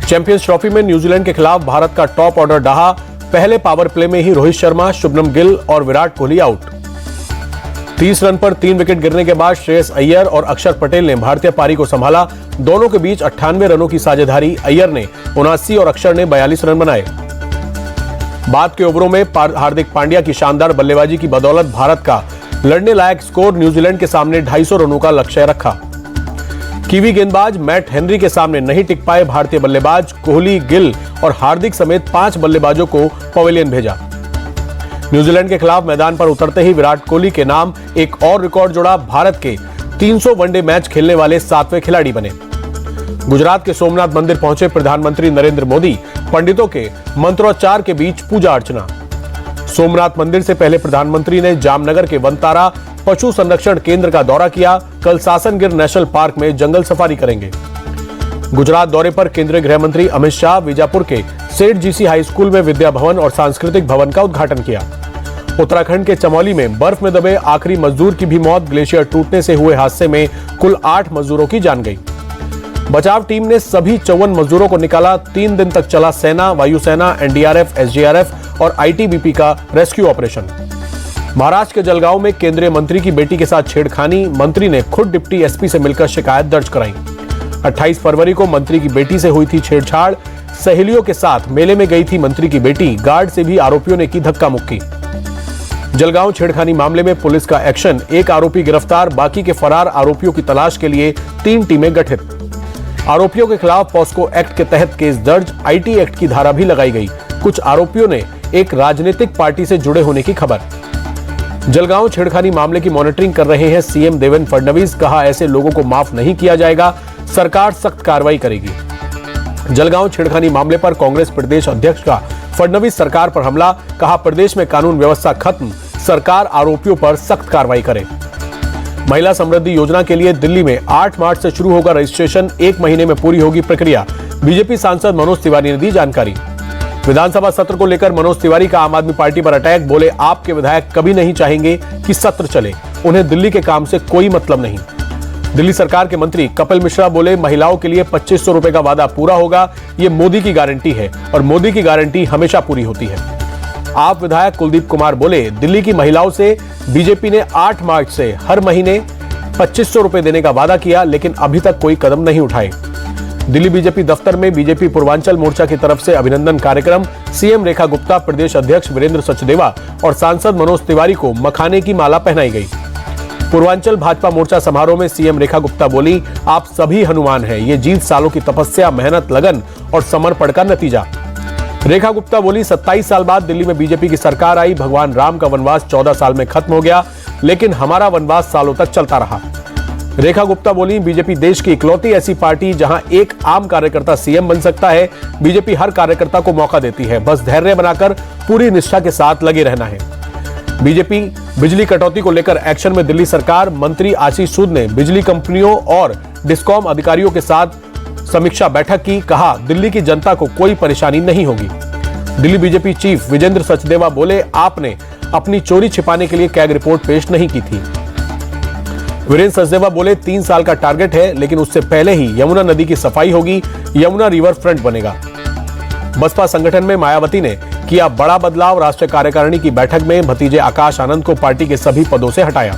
Champions trophy में New Zealand के खिलाफ भारत का टॉप ऑर्डर ढहा। पहले पावर प्ले में ही रोहित शर्मा, शुभमन गिल और विराट कोहली आउट। 30 रन पर 3 विकेट गिरने के बाद श्रेयस अय्यर और अक्षर पटेल ने भारतीय पारी को संभाला। दोनों के बीच 98 रनों की साझेदारी। अय्यर ने 79 और अक्षर ने 42 रन बनाए। बाद के ओवरों में हार्दिक पांड्या की शानदार बल्लेबाजी की बदौलत भारत का लड़ने लायक स्कोर न्यूजीलैंड के सामने 250 रनों का लक्ष्य रखा। कीवी गेंदबाज मैट हेनरी के सामने नहीं टिक पाए भारतीय बल्लेबाज। कोहली, गिल और हार्दिक समेत 5 बल्लेबाजों को पवेलियन भेजा। न्यूजीलैंड के खिलाफ मैदान पर उतरते ही विराट कोहली के नाम एक और रिकॉर्ड जुड़ा। भारत के 300 वनडे मैच खेलने वाले 7वें खिलाड़ी बने। गुजरात के सोमनाथ मंदिर पहुंचे प्रधानमंत्री नरेंद्र मोदी। पंडितों के मंत्रोच्चार के बीच पूजा अर्चना। सोमनाथ मंदिर से पहले प्रधानमंत्री ने जामनगर के वनतारा पशु संरक्षण केंद्र का दौरा किया। कल सासनगिर नेशनल पार्क में जंगल सफारी करेंगे। गुजरात दौरे पर केंद्रीय गृह मंत्री अमित शाह बीजापुर के सेठ जीसी हाई स्कूल में विद्या भवन और सांस्कृतिक भवन का उद्घाटन किया। उत्तराखंड के चमोली में बर्फ में दबे आखिरी मजदूर की भी मौत। ग्लेशियर टूटने से हुए हादसे में कुल 8 मजदूरों की जान गई। बचाव टीम ने सभी 54 मजदूरों को निकाला। 3 दिन तक चला सेना, वायुसेना, एनडीआरएफ, एसडीआरएफ और आईटीबीपी का रेस्क्यू ऑपरेशन। महाराष्ट्र के जलगांव में केंद्रीय मंत्री की बेटी के साथ छेड़खानी। मंत्री ने खुद डिप्टी एसपी से मिलकर शिकायत दर्ज कराई। 28 फरवरी को मंत्री की बेटी से हुई थी छेड़छाड़। सहेलियों के साथ मेले में गई थी मंत्री की बेटी। गार्ड से भी आरोपियों ने की धक्का मुक्की। जलगांव छेड़खानी मामले में पुलिस का एक्शन। 1 आरोपी गिरफ्तार। बाकी के फरार आरोपियों की तलाश के लिए 3 टीमें गठित। आरोपियों के खिलाफ पॉस्को एक्ट के तहत केस दर्ज। आईटी एक्ट की धारा भी लगाई गई। कुछ आरोपियों ने एक राजनीतिक पार्टी से जुड़े होने की खबर। जलगांव छेड़खानी मामले की मॉनिटरिंग कर रहे हैं सीएम देवेंद्र फडणवीस। कहा, ऐसे लोगों को माफ नहीं किया जाएगा, सरकार सख्त कार्रवाई करेगी। जलगांव छेड़खानी मामले पर कांग्रेस प्रदेश अध्यक्ष का फडणवीस सरकार पर हमला। कहा, प्रदेश में कानून व्यवस्था खत्म, सरकार आरोपियों पर सख्त कार्रवाई करे। महिला समृद्धि योजना के लिए दिल्ली में 8 मार्च से शुरू होगा रजिस्ट्रेशन। 1 महीने में पूरी होगी प्रक्रिया। बीजेपी सांसद मनोज तिवारी ने दी जानकारी। विधानसभा सत्र को लेकर मनोज तिवारी का आम आदमी पार्टी पर अटैक। बोले, आपके विधायक कभी नहीं चाहेंगे कि सत्र चले, उन्हें दिल्ली के काम से कोई मतलब नहीं। दिल्ली सरकार के मंत्री कपिल मिश्रा बोले, महिलाओं के लिए 2500 रुपए का वादा पूरा होगा। ये मोदी की गारंटी है और मोदी की गारंटी हमेशा पूरी होती है। आप विधायक कुलदीप कुमार बोले, दिल्ली की महिलाओं से बीजेपी ने 8 मार्च से हर महीने 2500 रुपए देने का वादा किया, लेकिन अभी तक कोई कदम नहीं उठाए। दिल्ली बीजेपी दफ्तर में बीजेपी पूर्वांचल मोर्चा की तरफ से अभिनंदन कार्यक्रम। सीएम रेखा गुप्ता, प्रदेश अध्यक्ष वीरेंद्र सचदेवा और सांसद मनोज तिवारी को मखाने की माला पहनाई गई। पूर्वांचल भाजपा मोर्चा समारोह में सीएम रेखा गुप्ता बोली, आप सभी हनुमान हैं, ये जीत सालों की तपस्या, मेहनत, लगन और समर्पण का नतीजा। रेखा गुप्ता बोली, 27 साल बाद दिल्ली में बीजेपी की सरकार आई। भगवान राम का वनवास 14 साल में खत्म हो गया, लेकिन हमारा वनवास सालों तक चलता रहा। रेखा गुप्ता बोली, बीजेपी देश की इकलौती ऐसी पार्टी जहां एक आम कार्यकर्ता सीएम बन सकता है। बीजेपी हर कार्यकर्ता को मौका देती है, बस धैर्य बनाकर पूरी निष्ठा के साथ लगे रहना है। बीजेपी बिजली कटौती को लेकर एक्शन में दिल्ली सरकार। मंत्री आशीष सूद ने बिजली कंपनियों और डिस्कॉम अधिकारियों के साथ समीक्षा बैठक की। कहा, दिल्ली की जनता को कोई परेशानी नहीं होगी। दिल्ली बीजेपी चीफ विजेंद्र सचदेवा बोले, आपने अपनी चोरी छिपाने के लिए कैग रिपोर्ट पेश नहीं की थी। वीरेंद्र सचदेवा बोले, 3 साल का टारगेट है, लेकिन उससे पहले ही यमुना नदी की सफाई होगी, यमुना रिवर फ्रंट बनेगा। बसपा संगठन में मायावती ने किया बड़ा बदलाव। राष्ट्रीय कार्यकारिणी की बैठक में भतीजे आकाश आनंद को पार्टी के सभी पदों से हटाया।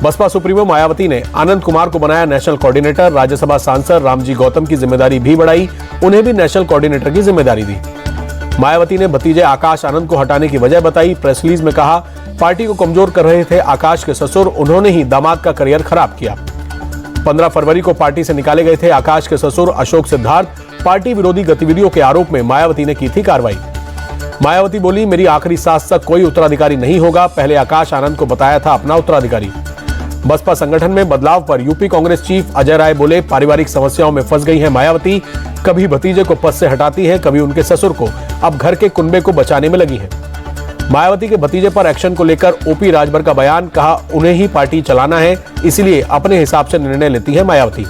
बसपा सुप्रीमो मायावती ने आनंद कुमार को बनाया नेशनल कोऑर्डिनेटर। राज्यसभा सांसद रामजी गौतम की जिम्मेदारी भी बढ़ाई, उन्हें भी नेशनल कोऑर्डिनेटर की जिम्मेदारी दी। मायावती ने भतीजे आकाश आनंद को हटाने की वजह बताई। प्रेस रिलीज में कहा, पार्टी को कमजोर कर रहे थे आकाश के ससुर, उन्होंने ही दामाद का करियर खराब किया। 15 फरवरी को पार्टी से निकाले गए थे आकाश के ससुर अशोक सिद्धार्थ। पार्टी विरोधी गतिविधियों के आरोप में मायावती ने की थी कार्रवाई। मायावती बोली, मेरी आखिरी सांस तक कोई उत्तराधिकारी नहीं होगा, पहले आकाश आनंद को बताया था अपना उत्तराधिकारी। बसपा संगठन में बदलाव पर यूपी कांग्रेस चीफ अजय राय बोले, पारिवारिक समस्याओं में फंस गई है मायावती, कभी भतीजे को पद से हटाती है, कभी उनके ससुर को, अब घर के कुनबे को बचाने में लगी है। मायावती के भतीजे पर एक्शन को लेकर ओपी राजभर का बयान। कहा, उन्हें ही पार्टी चलाना है, इसलिए अपने हिसाब से निर्णय लेती है मायावती।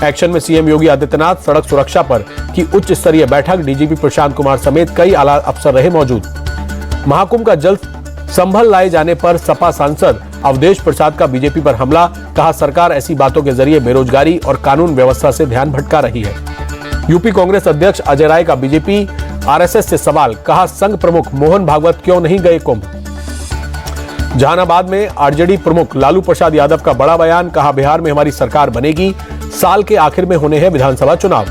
एक्शन में सीएम योगी आदित्यनाथ, सड़क सुरक्षा पर की उच्च स्तरीय बैठक। डीजीपी प्रशांत कुमार समेत कई आला अफसर रहे मौजूद। महाकुंभ का जल्द संभल लाए जाने पर सपा सांसद अवधेश प्रसाद का बीजेपी पर हमला। कहा, सरकार ऐसी बातों के जरिए बेरोजगारी और कानून व्यवस्था से ध्यान भटका रही है। यूपी कांग्रेस अध्यक्ष अजय राय का बीजेपी आरएसएस से सवाल, कहा संघ प्रमुख मोहन भागवत क्यों नहीं गए कुंभ। जहानाबाद में आरजेडी प्रमुख लालू प्रसाद यादव का बड़ा बयान, कहा बिहार में हमारी सरकार बनेगी, साल के आखिर में होने हैं विधानसभा चुनाव।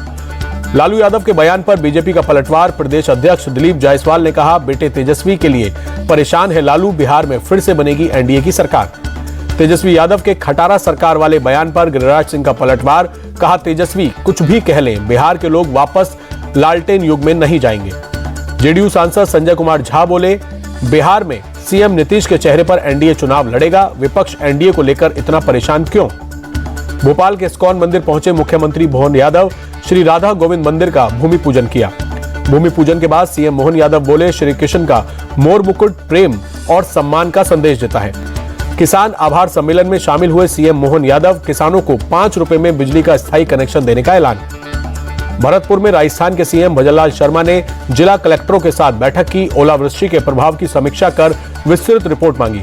लालू यादव के बयान पर बीजेपी का पलटवार, प्रदेश अध्यक्ष दिलीप जायसवाल ने कहा बेटे तेजस्वी के लिए परेशान है लालू, बिहार में फिर से बनेगी एनडीए की सरकार। तेजस्वी यादव के खटारा सरकार वाले बयान पर गिरिराज सिंह का पलटवार, कहा तेजस्वी कुछ भी कह लें, बिहार के लोग वापस लालटेन युग में नहीं जाएंगे। जेडीयू सांसद संजय कुमार झा बोले बिहार में सीएम नीतीश के चेहरे पर एनडीए चुनाव लड़ेगा, विपक्ष एनडीए को लेकर इतना परेशान क्यों। भोपाल के इस्कॉन मंदिर पहुंचे मुख्यमंत्री मोहन यादव, श्री राधा गोविंद मंदिर का भूमि पूजन किया। भूमि पूजन के बाद सीएम मोहन यादव बोले श्री कृष्ण का मोर मुकुट प्रेम और सम्मान का संदेश देता है। किसान आभार सम्मेलन में शामिल हुए सीएम मोहन यादव, किसानों को 5 रुपए में बिजली का स्थायी कनेक्शन देने का ऐलान। भरतपुर में राजस्थान के सीएम भजनलाल शर्मा ने जिला कलेक्टरों के साथ बैठक की, ओलावृष्टि के प्रभाव की समीक्षा कर विस्तृत रिपोर्ट मांगी।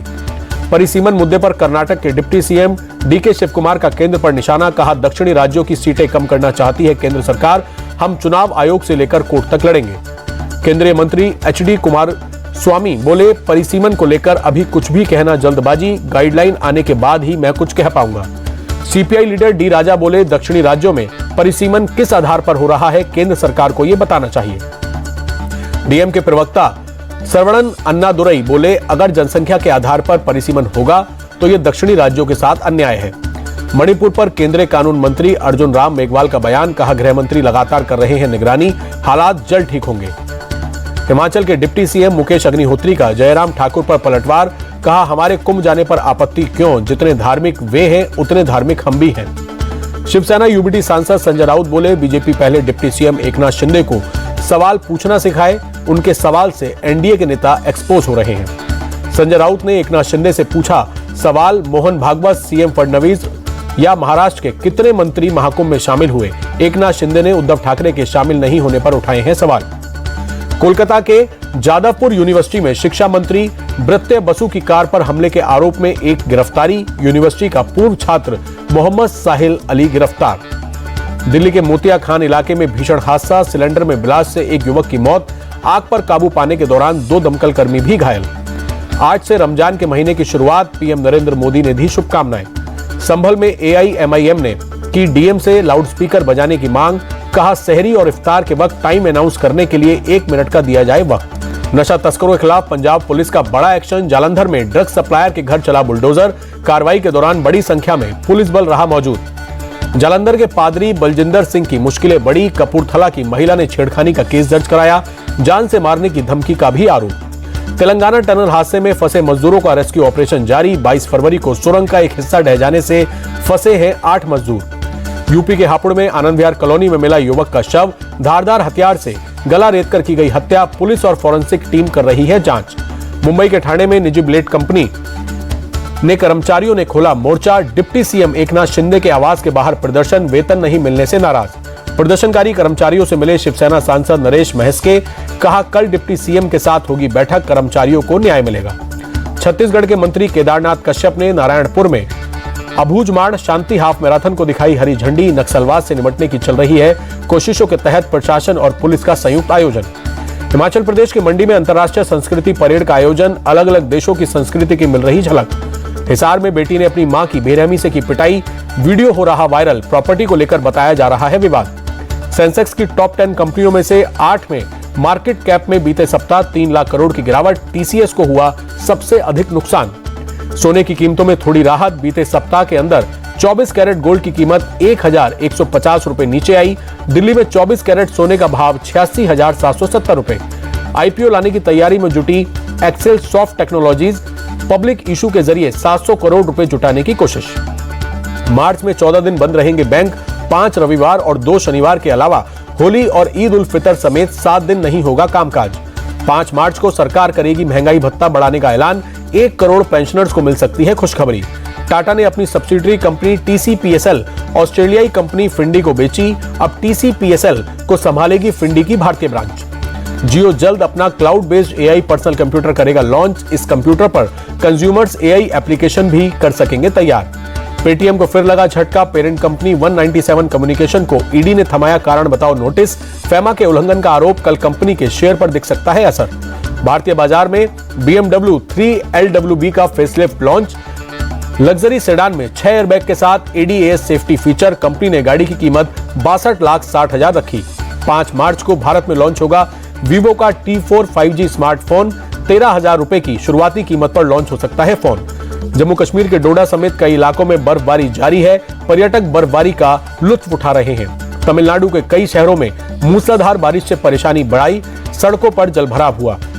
परिसीमन मुद्दे पर कर्नाटक के deputy CM DK Shivakumar का केंद्र पर निशाना, कहा दक्षिणी राज्यों की सीटें कम करना चाहती है केंद्र सरकार, हम चुनाव आयोग से लेकर कोर्ट तक लड़ेंगे। केंद्रीय मंत्री एचडी कुमार स्वामी बोले परिसीमन को लेकर अभी कुछ भी कहना जल्दबाजी, गाइडलाइन आने के बाद ही मैं कुछ कह पाऊंगा। सीपीआई लीडर डी राजा बोले दक्षिणी राज्यों में परिसीमन किस आधार पर हो रहा है, केंद्र सरकार को यह बताना चाहिए। डीएम के प्रवक्ता सर्वणन अन्नादुरई बोले अगर जनसंख्या के आधार पर परिसीमन होगा तो यह दक्षिणी राज्यों के साथ अन्याय है। मणिपुर पर केंद्रीय कानून मंत्री अर्जुन राम मेघवाल का बयान, कहा गृह मंत्री लगातार कर रहे हैं निगरानी, हालात जल्द ठीक होंगे। हिमाचल के डिप्टी सीएम मुकेश अग्निहोत्री का जयराम ठाकुर पर पलटवार, कहा हमारे कुंभ जाने पर आपत्ति क्यों, जितने धार्मिक वे हैं उतने धार्मिक हम भी हैं। शिवसेना यूबीटी सांसद संजय राउत बोले बीजेपी पहले डिप्टी सीएम एकनाथ शिंदे को सवाल पूछना सिखाए, उनके सवाल से एनडीए के नेता एक्सपोज हो रहे हैं। संजय राउत ने एकनाथ शिंदे से पूछा सवाल, मोहन भागवत, सीएम फडणवीस या महाराष्ट्र के कितने मंत्री महाकुंभ में शामिल हुए। एकनाथ शिंदे ने उद्धव ठाकरे के शामिल नहीं होने पर उठाए हैं सवाल। कोलकाता के जादवपुर यूनिवर्सिटी में शिक्षा मंत्री ब्रत्य बसु की कार पर हमले के आरोप में एक गिरफ्तारी, यूनिवर्सिटी का पूर्व छात्र मोहम्मद साहिल अली गिरफ्तार। दिल्ली के मोतिया खान इलाके में भीषण हादसा, सिलेंडर में ब्लास्ट से एक युवक की मौत, आग पर काबू पाने के दौरान 2 दमकल कर्मी भी घायल। आज से रमजान के महीने की शुरुआत, पीएम नरेंद्र मोदी ने दी शुभकामनाएं। संभल में एआईएमआईएम ने की डीएम से लाउडस्पीकर बजाने की मांग, कहा सहरी और इफ्तार के वक्त टाइम अनाउंस करने के लिए 1 मिनट का दिया जाए वक्त। नशा तस्करों के खिलाफ पंजाब पुलिस का बड़ा एक्शन, जालंधर में ड्रग सप्लायर के घर चला बुलडोजर, कार्रवाई के दौरान बड़ी संख्या में पुलिस बल रहा मौजूद। जालंधर के पादरी बलजिंदर सिंह की मुश्किलें बढ़ी, कपूरथला की महिला ने छेड़खानी का केस दर्ज कराया, जान से मारने की धमकी का भी आरोप। तेलंगाना टनल हादसे में फंसे मजदूरों का रेस्क्यू ऑपरेशन जारी, 22 फरवरी को सुरंग का एक हिस्सा ढह जाने से फंसे हैं 8 मजदूर। यूपी के हापुड़ में आनंद विहार कॉलोनी में मिला युवक का शव, धारदार हथियार से गला रेतकर की गई हत्या, पुलिस और फॉरेंसिक टीम कर रही है जांच। मुंबई के ठाणे में निजी ब्लेड कंपनी ने कर्मचारियों ने खोला मोर्चा, डिप्टी सीएम एकनाथ शिंदे के आवास के बाहर प्रदर्शन, वेतन नहीं मिलने से नाराज। प्रदर्शनकारी कर्मचारियों से मिले शिवसेना सांसद नरेश महस्के, कहा कल डिप्टी सीएम के साथ होगी बैठक, कर्मचारियों को न्याय मिलेगा। छत्तीसगढ़ के मंत्री केदारनाथ कश्यप ने नारायणपुर में अबूझमाड़ शांति हाफ मैराथन को दिखाई हरी झंडी, नक्सलवाद से निपटने की चल रही है कोशिशों के तहत प्रशासन और पुलिस का संयुक्त आयोजन। हिमाचल प्रदेश के मंडी में अंतर्राष्ट्रीय संस्कृति परेड का आयोजन, अलग अलग देशों की संस्कृति की मिल रही झलक। हिसार में बेटी ने अपनी मां की बेरहमी से की पिटाई, वीडियो हो रहा वायरल, प्रॉपर्टी को लेकर बताया जा रहा है विवाद। सेंसेक्स की टॉप 10 कंपनियों में से 8 में मार्केट कैप में बीते सप्ताह 3 लाख करोड़ की गिरावट, टीसीएस को हुआ सबसे अधिक नुकसान। सोने की कीमतों में थोड़ी राहत, बीते सप्ताह के अंदर 24 कैरेट गोल्ड की कीमत 1150 रुपए नीचे आई। दिल्ली में 24 कैरेट सोने का भाव 86,770 रुपए। आईपीओ लाने की तैयारी में जुटी Excelsoft Technologies, public issue के जरिए 700 करोड़ रुपए जुटाने की कोशिश। मार्च में 14 दिन बंद रहेंगे बैंक, 5 रविवार और 2 शनिवार के अलावा होली और ईद उल फितर समेत 7 दिन नहीं होगा कामकाज। 5 मार्च को सरकार करेगी महंगाई भत्ता बढ़ाने का ऐलान, 1 करोड़ पेंशनर्स को मिल सकती है खुशखबरी। टाटा ने अपनी सब्सिडरी कंपनी टीसीपीएसएल ऑस्ट्रेलियाई कंपनी फिंडी को बेची, अब टीसीपीएसएल को संभालेगी फिंडी की भारतीय ब्रांच। जियो जल्द अपना cloud based AI personal computer करेगा लॉन्च, इस कंप्यूटर पर कंज्यूमर्स एआई एप्लीकेशन भी कर सकेंगे तैयार। पेटीएम को फिर लगा झटका। पेरेंट कंपनी 197 कम्युनिकेशन को ईडी ने थमाया कारण बताओ नोटिस। फेमा के उल्लंघन का आरोप, कल कंपनी के शेयर पर दिख सकता है असर। भारतीय बाजार में BMW 3LWB का फेसलिफ्ट लॉन्च। लग्जरी सेडान में 6 एयरबैग के साथ ADAS सेफ्टी फीचर। कंपनी ने गाड़ी की कीमत 62,60,000 रखी। 5 मार्च को भारत में लॉन्च होगा वीवो का T4 5G स्मार्टफोन। 13,000 रुपए की शुरुआती कीमत पर लॉन्च हो सकता है फोन। जम्मू कश्मीर के डोडा समेत कई इलाकों में बर्फबारी जारी है। पर्यटक बर्फबारी का लुत्फ उठा रहे हैं। तमिलनाडु के कई शहरों में मूसलाधार बारिश से परेशानी बढ़ाई। सड़कों पर जलभराव हुआ।